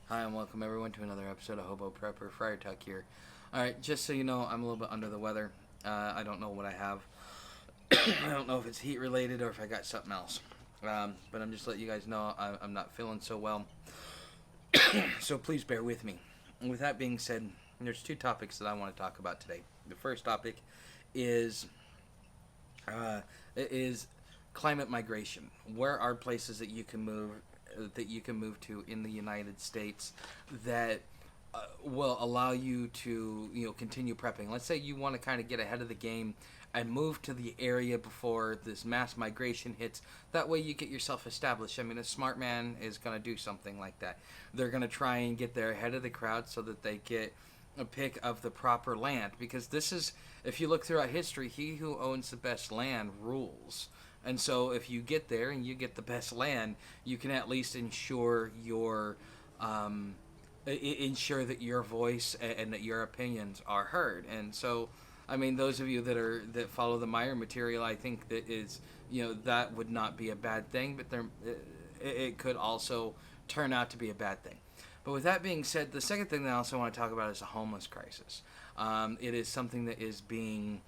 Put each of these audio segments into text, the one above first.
Hi, and welcome everyone to another episode of Hobo Prepper. Friar Tuck here. Alright, just so you know, I'm a little bit under the weather. I don't know what I have. I don't know if it's heat related or if I got something else. But I'm just letting you guys know I'm not feeling so well. So please bear with me. And with that being said, there's two topics that I want to talk about today. The first topic is uh, is climate migration. Where are places that you can move to in the United States that will allow you to continue prepping. Let's say you want to kind of get ahead of the game and move to the area before this mass migration hits. That way you get yourself established. I mean, a smart man is going to do something like that. They're going to try and get there ahead of the crowd so that they get a pick of the proper land, because this is, if you look throughout history, he who owns the best land rules. And so if you get there and you get the best land, you can at least ensure that your voice and that your opinions are heard. And so, I mean, those of you that follow the Meyer material, I think that is, that would not be a bad thing, but it could also turn out to be a bad thing. But with that being said, the second thing that I also want to talk about is the homeless crisis. It is something that's being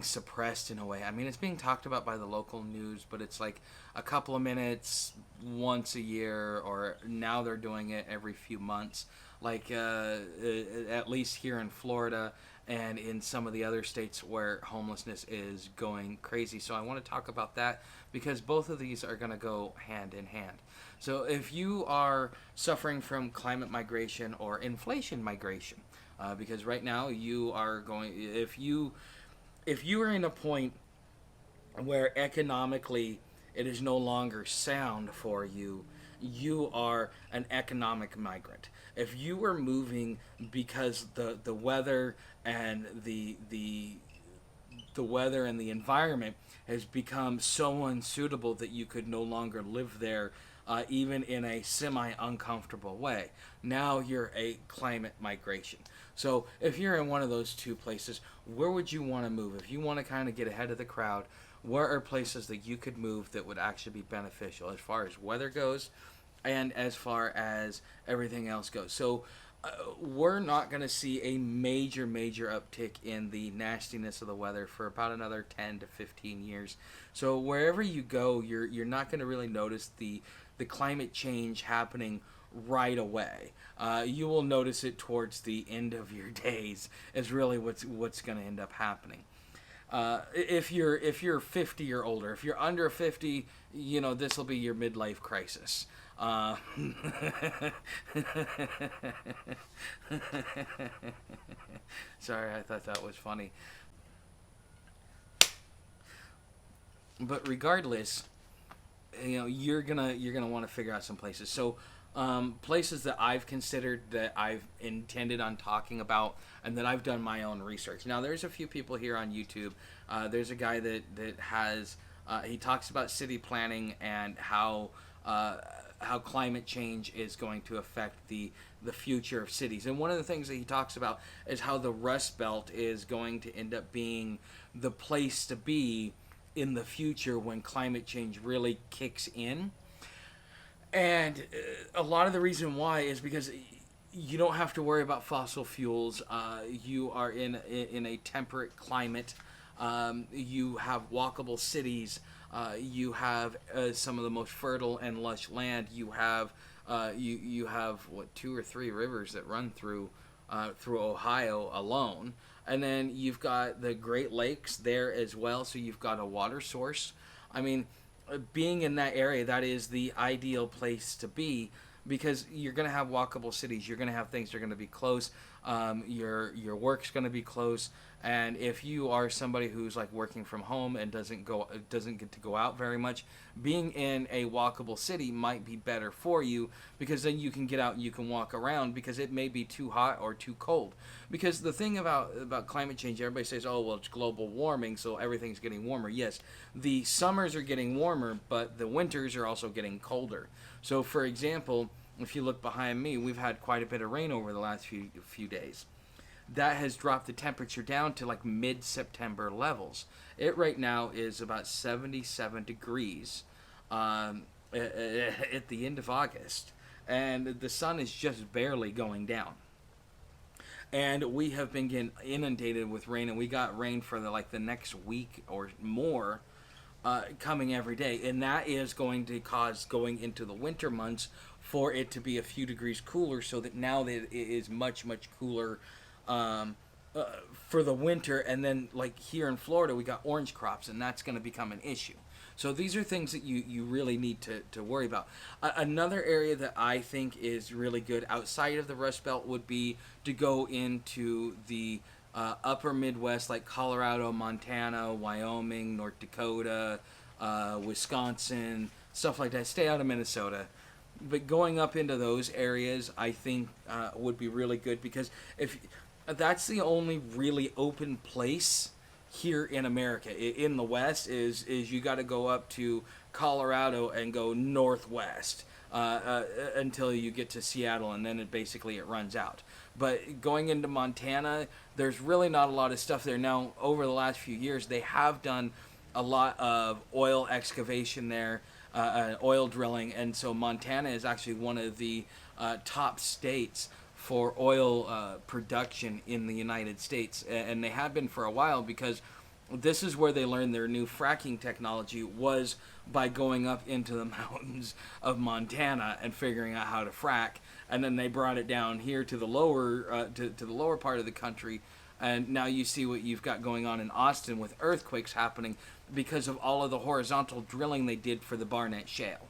suppressed in a way. I mean, it's being talked about by the local news, but it's like a couple of minutes once a year, or now they're doing it every few months. Like at least here in Florida and in some of the other states where homelessness is going crazy. So I want to talk about that because both of these are going to go hand in hand. So if you are suffering from climate migration or inflation migration, because right now you are going, if you are in a point where economically it is no longer sound for you, you are an economic migrant. If you are moving because the weather and the weather and the environment has become so unsuitable that you could no longer live there, even in a semi uncomfortable way. Now you're a climate migration. So if you're in one of those two places, where would you want to move? If you want to kind of get ahead of the crowd, where are places that you could move that would actually be beneficial as far as weather goes and as far as everything else goes? So we're not going to see a major uptick in the nastiness of the weather for about another 10 to 15 years. So wherever you go, you're not going to really notice the climate change happening right away. You will notice it towards the end of your days. Is really what's going to end up happening. If you're 50 or older, if you're under 50, this will be your midlife crisis. Sorry, I thought that was funny. But regardless, you're gonna want to figure out some places. So places that I've considered, that I've intended on talking about, and that I've done my own research. Now, there's a few people here on YouTube. There's a guy that has he talks about city planning and how climate change is going to affect the future of cities. And one of the things that he talks about is how the Rust Belt is going to end up being the place to be in the future when climate change really kicks in. And a lot of the reason why is because you don't have to worry about fossil fuels. You are in a temperate climate. You have walkable cities. You have some of the most fertile and lush land. You have you have what, two or three rivers that run through Ohio alone, and then you've got the Great Lakes there as well. So you've got a water source. I mean, being in that area, that is the ideal place to be, because you're going to have walkable cities. You're going to have things that are going to be close. Your work's going to be close. And if you are somebody who's like working from home and doesn't get to go out very much, being in a walkable city might be better for you, because then you can get out and you can walk around, because it may be too hot or too cold. Because the thing about climate change, everybody says, oh, well, it's global warming, so everything's getting warmer. Yes, the summers are getting warmer, but the winters are also getting colder. So for example, if you look behind me, we've had quite a bit of rain over the last few days. That has dropped the temperature down to like mid-September levels. It right now is about 77 degrees at the end of August. and the sun is just barely going down. And we have been getting inundated with rain, and we got rain for the next week or more, coming every day, and that is going to cause, going into the winter months, for it to be a few degrees cooler, so that now that it is much cooler, um, for the winter. And then, like here in Florida, we got orange crops, and that's going to become an issue. So these are things that you really need to worry about. Another area that I think is really good outside of the Rust Belt would be to go into the upper Midwest, like Colorado, Montana, Wyoming, North Dakota, Wisconsin, stuff like that. Stay out of Minnesota. But going up into those areas, I think, would be really good, because if that's the only really open place here in America. In the West is you got to go up to Colorado and go northwest, until you get to Seattle, and then it runs out. But going into Montana, there's really not a lot of stuff there. Now, over the last few years, they have done a lot of oil excavation there, oil drilling, and so Montana is actually one of the top states for oil production in the United States, and they have been for a while, because this is where they learned their new fracking technology, was by going up into the mountains of Montana and figuring out how to frack, and then they brought it down here to the lower to the lower part of the country, and now you see what you've got going on in Austin with earthquakes happening because of all of the horizontal drilling they did for the Barnett Shale.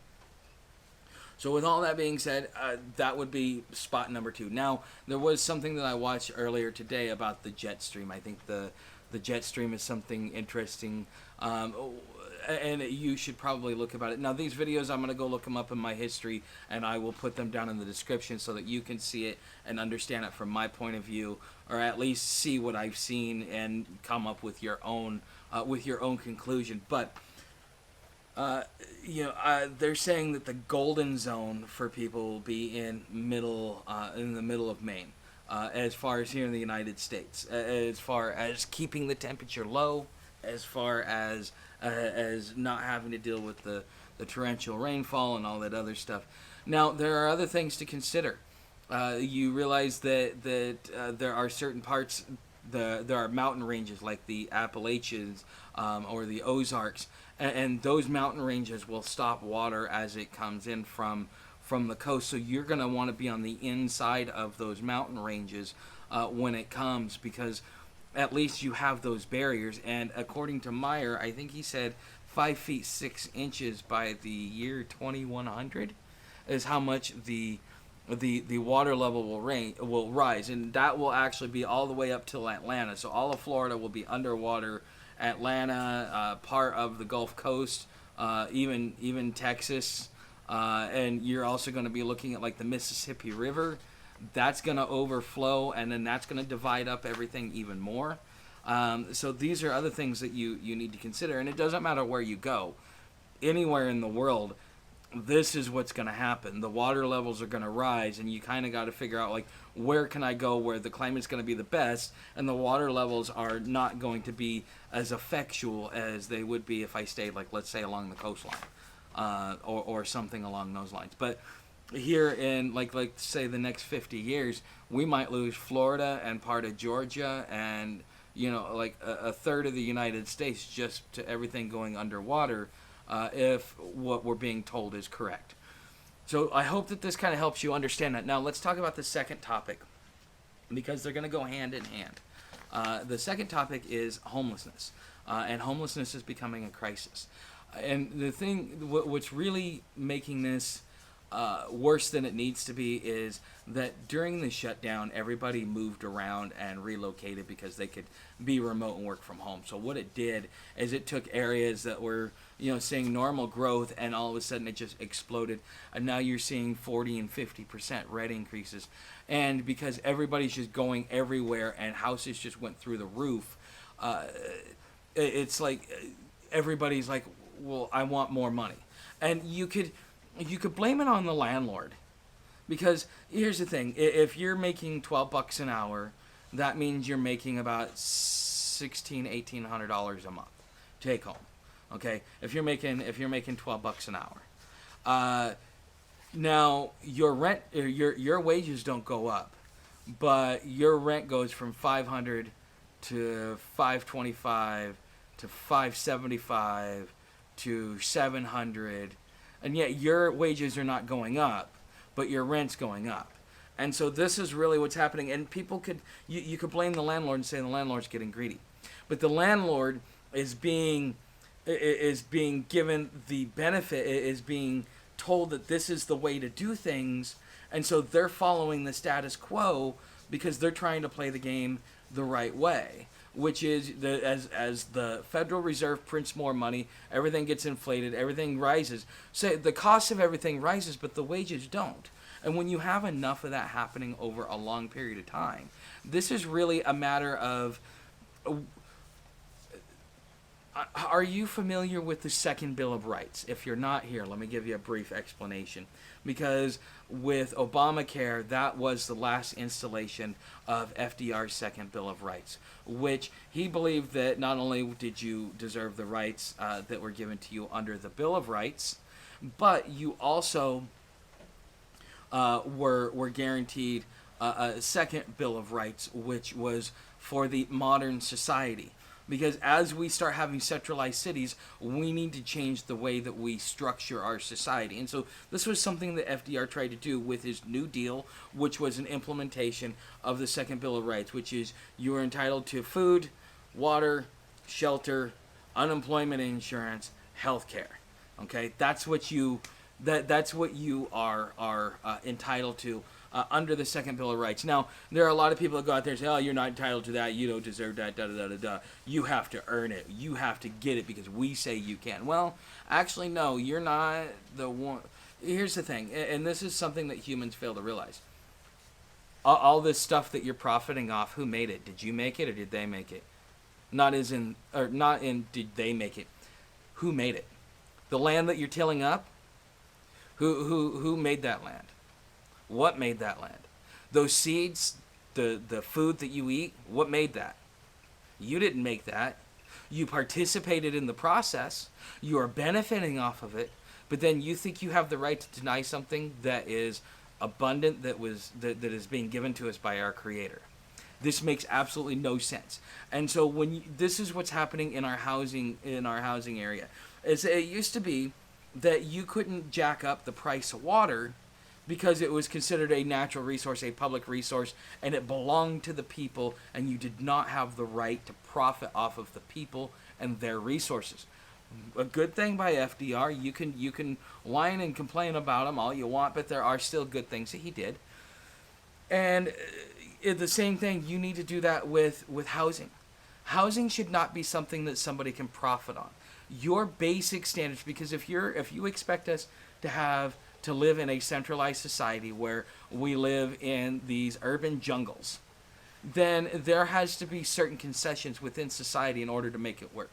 So with all that being said, that would be spot number 2. Now, there was something that I watched earlier today about the jet stream. I think the jet stream is something interesting, and you should probably look about it. Now, these videos, I'm going to go look them up in my history, and I will put them down in the description so that you can see it and understand it from my point of view, or at least see what I've seen and come up with your own conclusion. But they're saying that the golden zone for people will be in the middle of Maine, as far as here in the United States, as far as keeping the temperature low, as far as not having to deal with the torrential rainfall and all that other stuff. Now, there are other things to consider. You realize that there are certain parts. There are mountain ranges like the Appalachians, or the Ozarks, and those mountain ranges will stop water as it comes in from the coast. So you're going to want to be on the inside of those mountain ranges when it comes, because at least you have those barriers. And according to Meyer, I think he said 5 feet 6 inches by the year 2100 is how much the water level will rise, and that will actually be all the way up till Atlanta. So all of Florida will be underwater. Atlanta, part of the Gulf Coast, even Texas, and you're also going to be looking at like the Mississippi River. That's going to overflow, and then that's going to divide up everything even more. So these are other things that you need to consider, and it doesn't matter where you go, anywhere in the world. This is what's going to happen. The water levels are going to rise, and you kind of got to figure out, like, where can I go where the climate's going to be the best, and the water levels are not going to be as effectual as they would be if I stayed, like, let's say, along the coastline, or something along those lines. But here in, like say, the next 50 years, we might lose Florida and part of Georgia and, like a third of the United States just to everything going underwater, if what we're being told is correct. So I hope that this kind of helps you understand that. Now let's talk about the second topic, because they're going to go hand in hand. The second topic is homelessness, and homelessness is becoming a crisis. And the thing, what's really making this worse than it needs to be, is that during the shutdown, everybody moved around and relocated because they could be remote and work from home. So what it did is it took areas that were, seeing normal growth, and all of a sudden it just exploded. And now you're seeing 40 and 50% rent increases. And because everybody's just going everywhere and houses just went through the roof, it's like everybody's like, well, I want more money. And you could blame it on the landlord, because here's the thing: if you're making $12 an hour, that means you're making about $1,800 a month take home. Okay, if you're making $12 an hour, Now your rent, your wages don't go up, but your rent goes from 500 to 525 to 575 to 700, and yet your wages are not going up, but your rent's going up. And so this is really what's happening. And people could, you could blame the landlord and say the landlord's getting greedy, but the landlord is being given the benefit, is being told that this is the way to do things, and so they're following the status quo because they're trying to play the game the right way, which is as the Federal Reserve prints more money, everything gets inflated, everything rises. So the cost of everything rises, but the wages don't. And when you have enough of that happening over a long period of time, this is really a matter of, are you familiar with the Second Bill of Rights? If you're not, here, let me give you a brief explanation. Because with Obamacare, that was the last installation of FDR's Second Bill of Rights, which he believed that not only did you deserve the rights that were given to you under the Bill of Rights, but you also were guaranteed a second Bill of Rights, which was for the modern society. Because as we start having centralized cities, we need to change the way that we structure our society. And so this was something that FDR tried to do with his New Deal, which was an implementation of the Second Bill of Rights, which is you are entitled to food, water, shelter, unemployment insurance, health care. Okay, that's what you are entitled to under the Second Bill of Rights. Now, there are a lot of people that go out there and say, oh, you're not entitled to that, you don't deserve that, da-da-da-da-da. You have to earn it. You have to get it because we say you can. Well, actually, no, you're not the one. Here's the thing, and this is something that humans fail to realize. All this stuff that you're profiting off, who made it? Did you make it or did they make it? Not in did they make it. Who made it? The land that you're tilling up? Who made that land? What made that land? Those seeds, the food that you eat, what made that? You didn't make that. You participated in the process. You are benefiting off of it, but then you think you have the right to deny something that is abundant, that is being given to us by our Creator. This makes absolutely no sense. And so this is what's happening in our housing area. It used to be that you couldn't jack up the price of water because it was considered a natural resource, a public resource, and it belonged to the people, and you did not have the right to profit off of the people and their resources. A good thing by FDR, you can whine and complain about him all you want, but there are still good things that he did. And the same thing, you need to do that with housing. Housing should not be something that somebody can profit on. Your basic standards, because if you expect us to live in a centralized society where we live in these urban jungles, then there has to be certain concessions within society in order to make it work.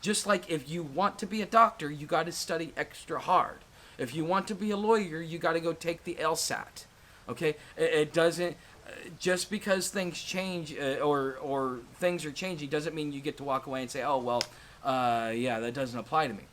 Just like if you want to be a doctor, you got to study extra hard. If you want to be a lawyer, you got to go take the LSAT. Okay? It doesn't, just because things change or things are changing doesn't mean you get to walk away and say, oh, well, yeah, that doesn't apply to me.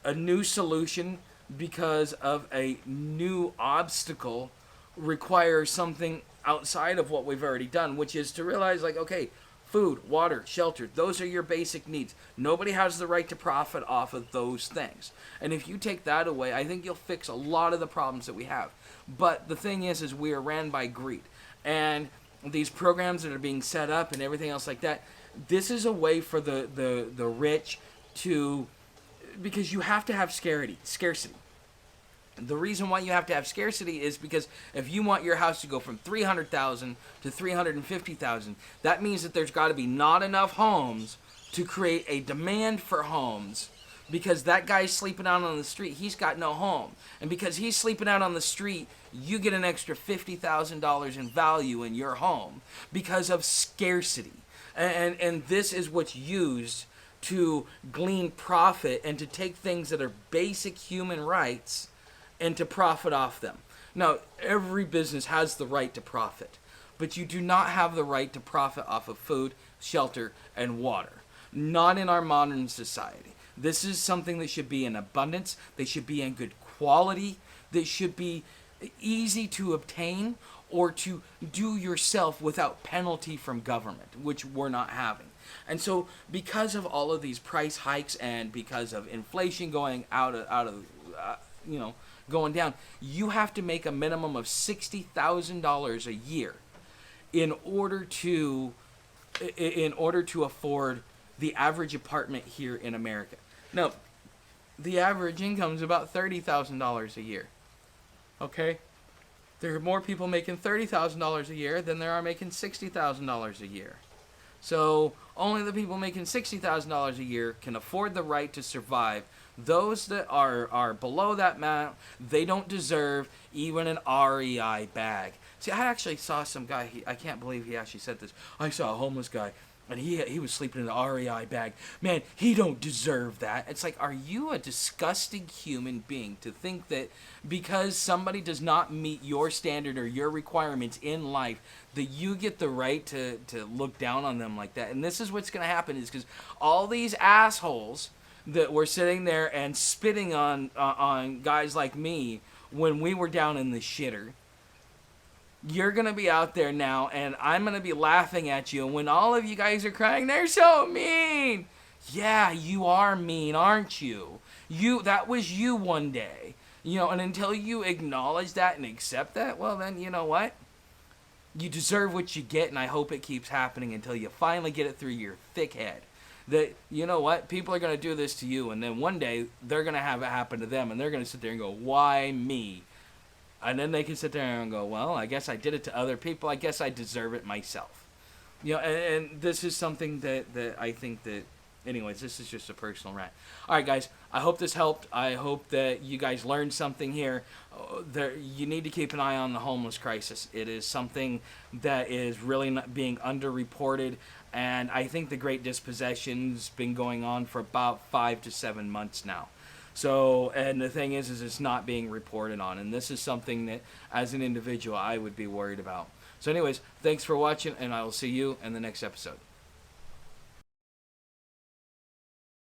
A new solution because of a new obstacle requires something outside of what we've already done, which is to realize, like, okay, food, water, shelter, those are your basic needs. Nobody has the right to profit off of those things. And if you take that away, I think you'll fix a lot of the problems that we have. But the thing is we are ran by greed. And these programs that are being set up and everything else like that, this is a way for the rich to, because you have to have scarcity. The reason why you have to have scarcity is because if you want your house to go from 300,000 to 350,000, that means that there's got to be not enough homes to create a demand for homes, because that guy's sleeping out on the street, he's got no home. And because he's sleeping out on the street, you get an extra $50,000 in value in your home because of scarcity. And this is what's used to glean profit and to take things that are basic human rights and to profit off them. Now, every business has the right to profit, but you do not have the right to profit off of food, shelter, and water. Not in our modern society. This is something that should be in abundance. They should be in good quality. that should be easy to obtain or to do yourself without penalty from government, which we're not having. And so, because of all of these price hikes and because of inflation going going down, you have to make a minimum of $60,000 a year in order to afford the average apartment here in America. Now, the average income is about $30,000 a year. Okay? There are more people making $30,000 a year than there are making $60,000 a year. So only the people making $60,000 a year can afford the right to survive. Those that are below that amount, they don't deserve even an REI bag. See, I actually saw some guy, I can't believe he actually said this. I saw a homeless guy, and he was sleeping in an REI bag. Man, he don't deserve that. It's like, are you a disgusting human being to think that because somebody does not meet your standard or your requirements in life, that you get the right to look down on them like that? And this is what's going to happen, is because all these assholes that were sitting there and spitting on guys like me when we were down in the shitter, you're going to be out there now, and I'm going to be laughing at you. And when all of you guys are crying, they're so mean. Yeah, you are mean, aren't you? That was you one day. And until you acknowledge that and accept that, well, then, you know what? You deserve what you get, and I hope it keeps happening until you finally get it through your thick head. That, you know what? People are going to do this to you, and then one day they're going to have it happen to them, and they're going to sit there and go, why me? And then they can sit there and go, well, I guess I did it to other people. I guess I deserve it myself. And this is something that I think that, anyways, this is just a personal rant. All right, guys, I hope this helped. I hope that you guys learned something here. You need to keep an eye on the homeless crisis. It is something that is really not being underreported. And I think the Great Dispossession's been going on for about 5 to 7 months now. So, and the thing is it's not being reported on. And this is something that, as an individual, I would be worried about. So anyways, thanks for watching, and I will see you in the next episode.